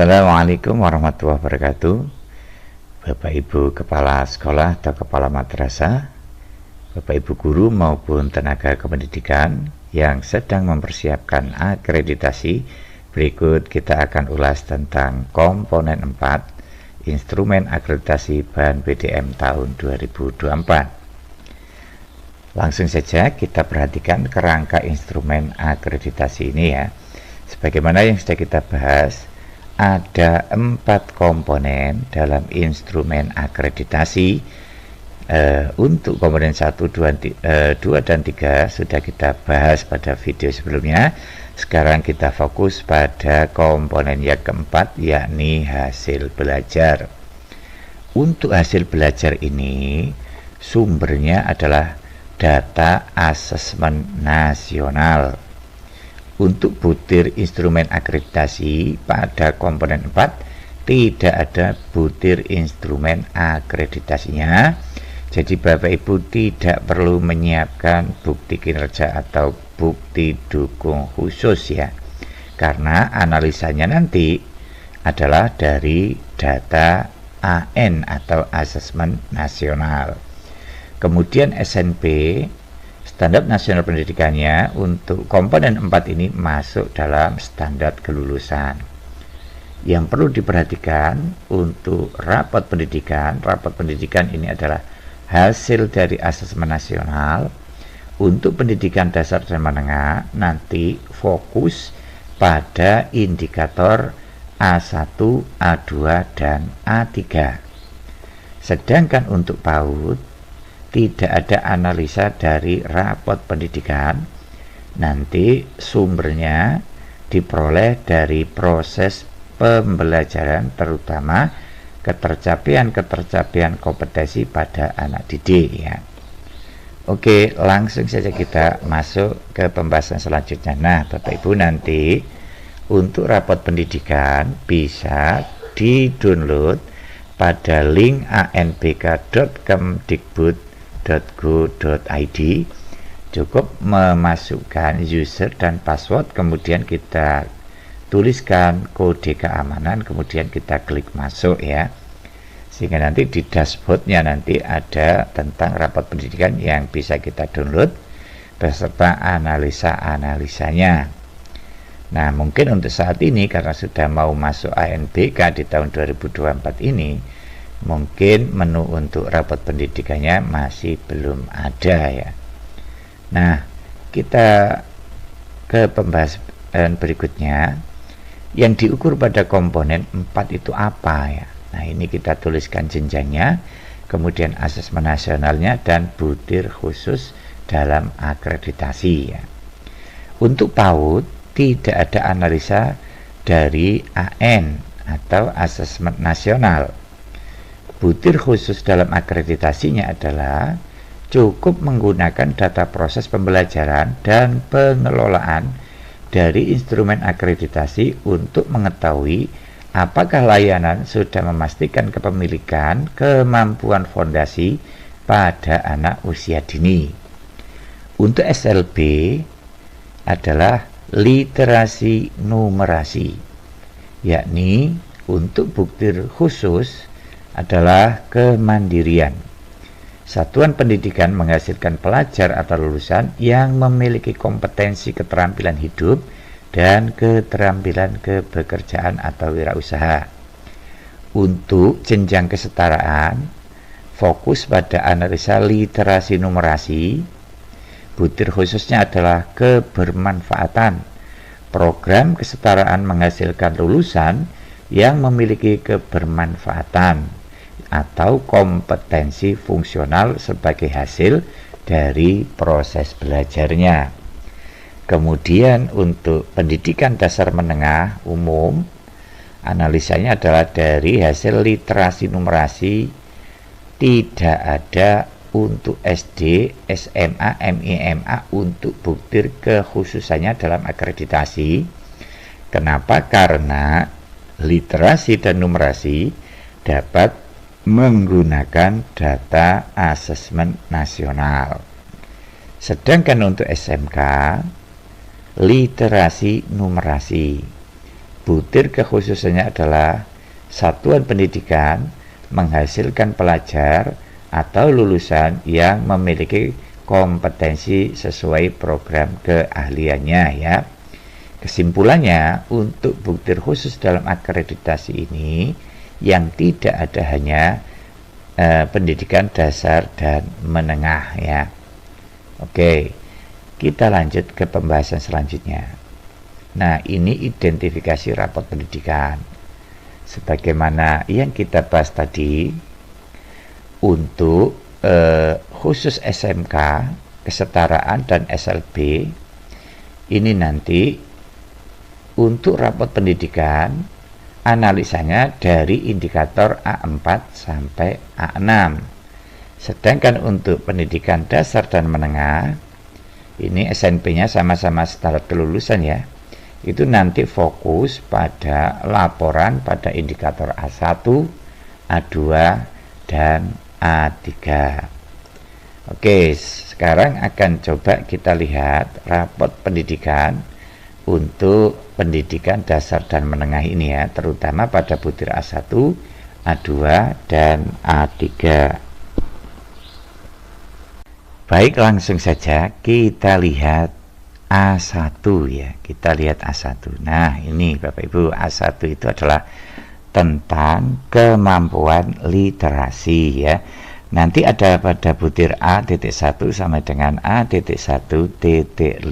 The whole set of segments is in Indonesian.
Assalamualaikum warahmatullahi wabarakatuh. Bapak Ibu Kepala Sekolah atau Kepala Madrasah, Bapak Ibu Guru maupun tenaga kependidikan yang sedang mempersiapkan akreditasi, berikut kita akan ulas tentang komponen 4 instrumen akreditasi bahan PDM tahun 2024. Langsung saja kita perhatikan kerangka instrumen akreditasi ini ya. Sebagaimana yang sudah kita bahas, ada 4 komponen dalam instrumen akreditasi. Untuk komponen 1, 2, dan 3 sudah kita bahas pada video sebelumnya. Sekarang kita fokus pada komponen yang keempat, yakni hasil belajar. Untuk hasil belajar ini sumbernya adalah data asesmen nasional. Untuk butir instrumen akreditasi pada komponen 4 tidak ada butir instrumen akreditasinya. Jadi Bapak Ibu tidak perlu menyiapkan bukti kinerja atau bukti dukung khusus ya, karena analisanya nanti adalah dari data AN atau asesmen nasional. Kemudian SNP, Standar Nasional Pendidikannya, untuk komponen 4 ini masuk dalam standar kelulusan. Yang perlu diperhatikan untuk rapot pendidikan ini adalah hasil dari asesmen nasional. Untuk pendidikan dasar dan menengah nanti fokus pada indikator A1, A2, dan A3. Sedangkan untuk PAUD tidak ada analisa dari rapot pendidikan, nanti sumbernya diperoleh dari proses pembelajaran, terutama ketercapaian kompetensi pada anak didik ya. Oke, langsung saja kita masuk ke pembahasan selanjutnya. Nah, Bapak Ibu, nanti untuk rapot pendidikan bisa di-download pada link anbk.kemdikbud.go.id. Cukup memasukkan user dan password, kemudian kita tuliskan kode keamanan, kemudian kita klik masuk ya, sehingga nanti di dashboardnya nanti ada tentang rapot pendidikan yang bisa kita download beserta analisa-analisanya. Nah, mungkin untuk saat ini karena sudah mau masuk ANBK di tahun 2024 ini, mungkin menu untuk rapot pendidikannya masih belum ada ya. Nah, kita ke pembahasan berikutnya. Yang diukur pada komponen 4 itu apa ya? Nah, ini kita tuliskan jenjangnya, kemudian asesmen nasionalnya, dan butir khusus dalam akreditasi ya. Untuk PAUD tidak ada analisa dari AN atau asesmen nasional. Butir khusus dalam akreditasinya adalah cukup menggunakan data proses pembelajaran dan pengelolaan dari instrumen akreditasi untuk mengetahui apakah layanan sudah memastikan kepemilikan kemampuan fondasi pada anak usia dini. Untuk SLB adalah literasi numerasi, yakni untuk butir khusus adalah kemandirian. Satuan pendidikan menghasilkan pelajar atau lulusan yang memiliki kompetensi keterampilan hidup dan keterampilan kebekerjaan atau wirausaha. Untuk jenjang kesetaraan, fokus pada analisa literasi numerasi. Butir khususnya adalah kebermanfaatan. Program kesetaraan menghasilkan lulusan yang memiliki kebermanfaatan atau kompetensi fungsional sebagai hasil dari proses belajarnya. Kemudian untuk pendidikan dasar menengah umum, analisanya adalah dari hasil literasi numerasi. Tidak ada untuk SD, SMA, MIMA untuk butir kekhususannya dalam akreditasi. Kenapa? Karena literasi dan numerasi dapat menggunakan data asesmen nasional. Sedangkan untuk SMK, literasi numerasi, butir kekhususannya adalah satuan pendidikan menghasilkan pelajar atau lulusan yang memiliki kompetensi sesuai program keahliannya ya. Kesimpulannya, untuk butir khusus dalam akreditasi ini yang tidak ada hanya pendidikan dasar dan menengah ya. Oke, kita lanjut ke pembahasan selanjutnya. Nah, ini identifikasi rapot pendidikan. Sebagaimana yang kita bahas tadi, untuk khusus SMK, kesetaraan dan SLB, ini nanti untuk rapot pendidikan, analisanya dari indikator A4 sampai A6. Sedangkan untuk pendidikan dasar dan menengah, ini SNP-nya sama-sama standar kelulusan ya, itu nanti fokus pada laporan pada indikator A1, A2, dan A3. Oke, sekarang akan coba kita lihat rapot pendidikan untuk pendidikan dasar dan menengah ini ya, terutama pada butir A1, A2, dan A3. Baik, langsung saja kita lihat A1 ya, kita lihat A1. Nah, ini Bapak Ibu, A1 itu adalah tentang kemampuan literasi ya. Nanti ada pada butir A.1 sama dengan A.1.5.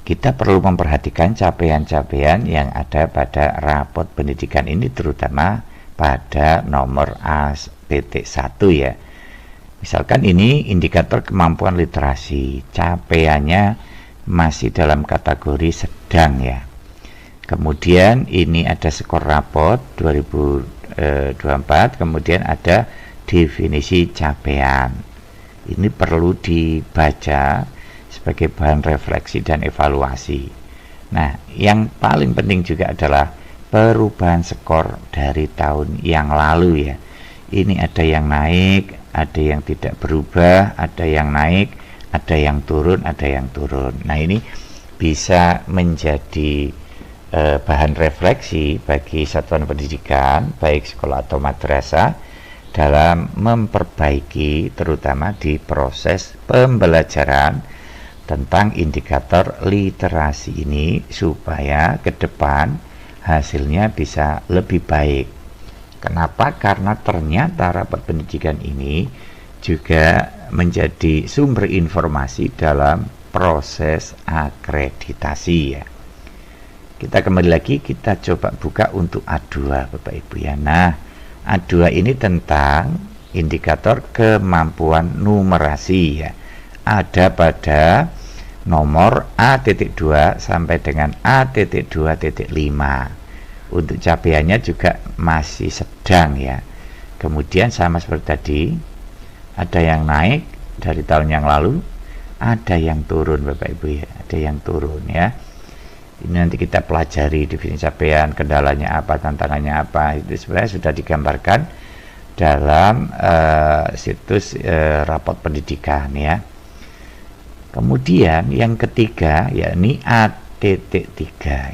Kita perlu memperhatikan capaian-capaian yang ada pada rapot pendidikan ini, terutama pada nomor A.1 ya. Misalkan ini indikator kemampuan literasi, capaiannya masih dalam kategori sedang ya. Kemudian ini ada skor rapot 2024, kemudian ada definisi capaian. Ini perlu dibaca sebagai bahan refleksi dan evaluasi. Nah, yang paling penting juga adalah perubahan skor dari tahun yang lalu ya. Ini ada yang naik, ada yang tidak berubah, ada yang naik, ada yang turun, ada yang turun. Nah, ini bisa menjadi bahan refleksi bagi satuan pendidikan, baik sekolah atau madrasah, dalam memperbaiki terutama di proses pembelajaran tentang indikator literasi ini, supaya ke depan hasilnya bisa lebih baik. Kenapa? Karena ternyata rapat pendidikan ini juga menjadi sumber informasi dalam proses akreditasi ya. Kita kembali lagi, kita coba buka untuk A2 Bapak Ibu ya. Nah, A2 ini tentang indikator kemampuan numerasi ya. Ada pada nomor A.2 sampai dengan A.2.5. Untuk capaiannya juga masih sedang ya. Kemudian sama seperti tadi, ada yang naik dari tahun yang lalu, ada yang turun Bapak Ibu ya, ada yang turun ya. Ini nanti kita pelajari definisi capaian, kendalanya apa, tantangannya apa. Itu sebenarnya sudah digambarkan dalam situs rapot pendidikan ya. Kemudian yang ketiga yakni A.3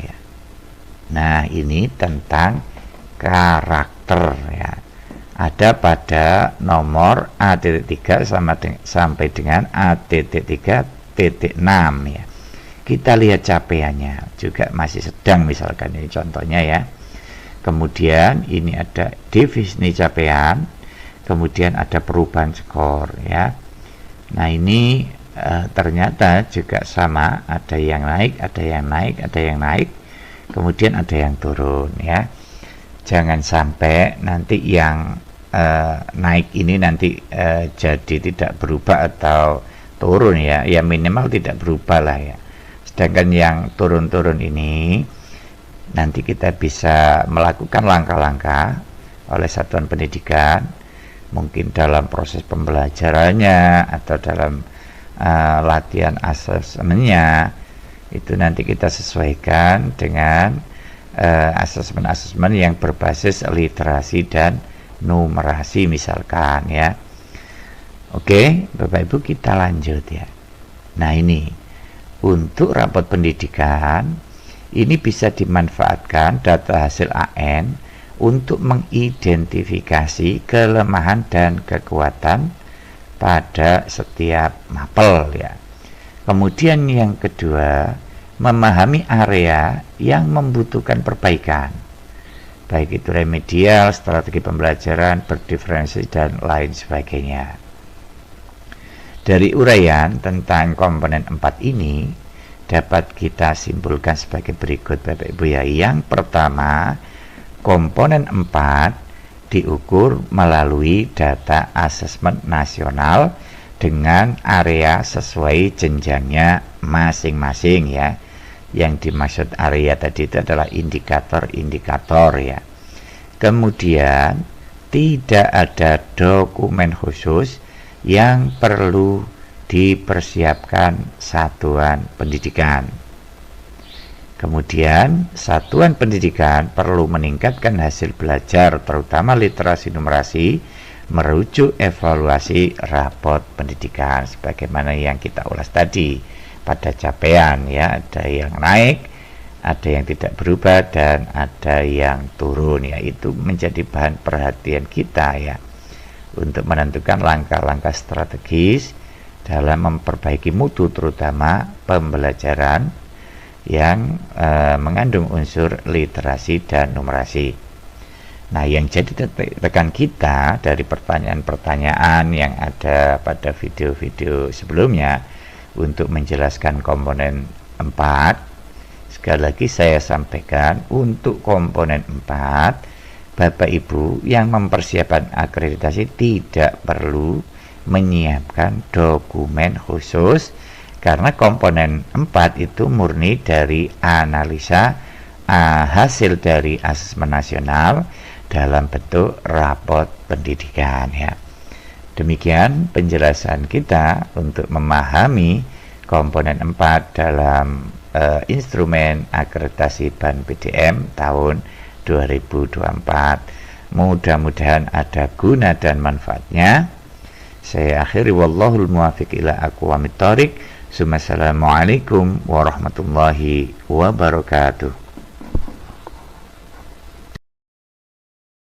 ya. Nah, ini tentang karakter ya. Ada pada nomor A.3 sampai dengan A.3.6 ya. Kita lihat capaiannya juga masih sedang, misalkan ini contohnya ya. Kemudian ini ada definisi capaian, kemudian ada perubahan skor ya. Nah, ini ternyata juga sama, ada yang naik, ada yang naik, ada yang naik, kemudian ada yang turun ya. Jangan sampai nanti yang naik ini nanti jadi tidak berubah atau turun ya. Ya minimal tidak berubah lah ya. Sedangkan yang turun-turun ini nanti kita bisa melakukan langkah-langkah oleh satuan pendidikan, mungkin dalam proses pembelajarannya atau dalam latihan asesmennya. Itu nanti kita sesuaikan dengan asesmen-asesmen yang berbasis literasi dan numerasi misalkan ya. Oke Bapak Ibu, kita lanjut ya. Nah, ini untuk rapot pendidikan Ini bisa dimanfaatkan data hasil AN untuk mengidentifikasi kelemahan dan kekuatan pada setiap mapel ya. Kemudian yang kedua, memahami area yang membutuhkan perbaikan, baik itu remedial, strategi pembelajaran, berdiferensiasi, dan lain sebagainya. Dari uraian tentang komponen 4 ini dapat kita simpulkan sebagai berikut Bapak Ibu ya. Yang pertama, komponen 4 diukur melalui data asesmen nasional dengan area sesuai jenjangnya masing-masing ya. Yang dimaksud area tadi itu adalah indikator-indikator ya. Kemudian tidak ada dokumen khusus yang perlu dipersiapkan satuan pendidikan. Kemudian satuan pendidikan perlu meningkatkan hasil belajar terutama literasi numerasi merujuk evaluasi rapot pendidikan sebagaimana yang kita ulas tadi pada capaian ya, ada yang naik, ada yang tidak berubah, dan ada yang turun ya. Itu menjadi bahan perhatian kita ya untuk menentukan langkah-langkah strategis dalam memperbaiki mutu terutama pembelajaran yang mengandung unsur literasi dan numerasi. Nah, yang jadi tekan kita dari pertanyaan-pertanyaan yang ada pada video-video sebelumnya untuk menjelaskan komponen 4, sekali lagi saya sampaikan untuk komponen 4 Bapak Ibu yang mempersiapkan akreditasi tidak perlu menyiapkan dokumen khusus karena komponen 4 itu murni dari analisa hasil dari asesmen nasional dalam bentuk rapot pendidikan ya. Demikian penjelasan kita untuk memahami komponen 4 dalam instrumen akreditasi BAN PDM tahun 2024. Mudah-mudahan ada guna dan manfaatnya. Saya akhiri wallahul muwaffiq ila aqwamit thoriq. Assalamualaikum warahmatullahi wabarakatuh.